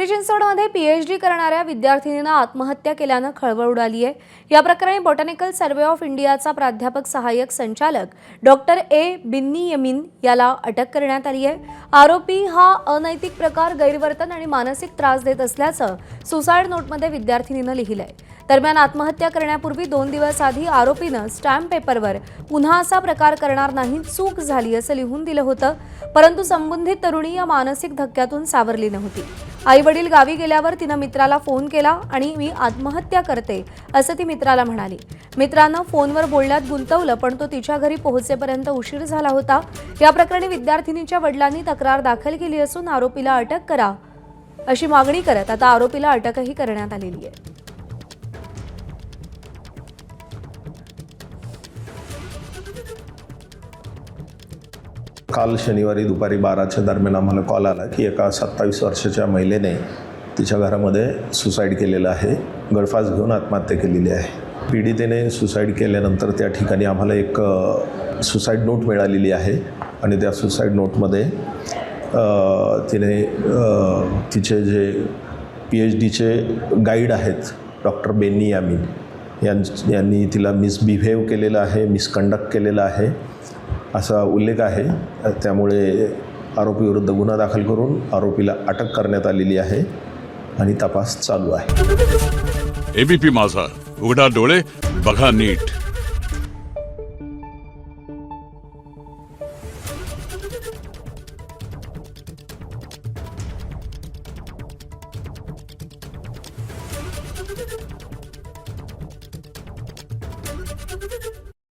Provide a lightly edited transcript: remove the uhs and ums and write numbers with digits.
पिंपरी चिंचवडमध्ये पीएचडी करणाऱ्या विद्यार्थिनीनं आत्महत्या केल्यानं खळबळ उडाली आहे। या प्रकरणी बॉटॅनिकल सर्वे ऑफ इंडियाचा प्राध्यापक सहाय्यक संचालक डॉक्टर ए बिन्नी यमीन याला अटक करण्यात आली आहे। आरोपी हा अनैतिक प्रकार, गैरवर्तन आणि मानसिक त्रास देत असल्याचं सुसाईड नोटमध्ये विद्यार्थिनीनं लिहिलंय। दरम्यान आत्महत्या करण्यापूर्वी 2 दिवस आधी आरोपीनं स्टॅम्प पेपरवर पुन्हा असा प्रकार करणार नाही, चूक झाली असं लिहून दिलं होतं, परंतु संबंधित तरुणी या मानसिक धक्क्यातून सावरली नव्हती। आई वडील गावी गेल्यावर तिनं मित्राला फोन केला आणि मी आत्महत्या करते असं ती मित्राला म्हणाली। मित्रानं फोनवर बोलण्यात गुंतवलं, पण तो तिच्या घरी पोहोचेपर्यंत उशीर झाला होता। या प्रकरणी विद्यार्थिनीच्या वडिलांनी तक्रार दाखल केली असून आरोपीला अटक करा अशी मागणी करत आता आरोपीला अटकही करण्यात आलेली आहे। काल शनिवारी दुपारी 12च्या दरम्यान आम्हाला कॉल आला की एका 27 वर्षाच्या महिलेने तिच्या घरामध्ये सुसाईड केलेलं आहे, गळफास घेऊन आत्महत्या केलेली आहे। पीडितेने सुसाईड केल्यानंतर त्या ठिकाणी आम्हाला एक सुसाईड नोट मिळालेली आहे आणि त्या सुसाईड नोटमध्ये तिने तिचे जे पीएचडीचे गाईड आहेत डॉक्टर बेन्नी यामीन यांनी तिला मिसबिहेव केलेलं आहे, मिसकंडक्ट केलेला आहे असा उल्लेख आहे। त्यामुळे आरोपीविरुद्ध गुन्हा दाखल करून आरोपीला अटक करण्यात आलेली आहे आणि तपास चालू आहे। एबीपी माझा, उघडा डोळे बघा नीट।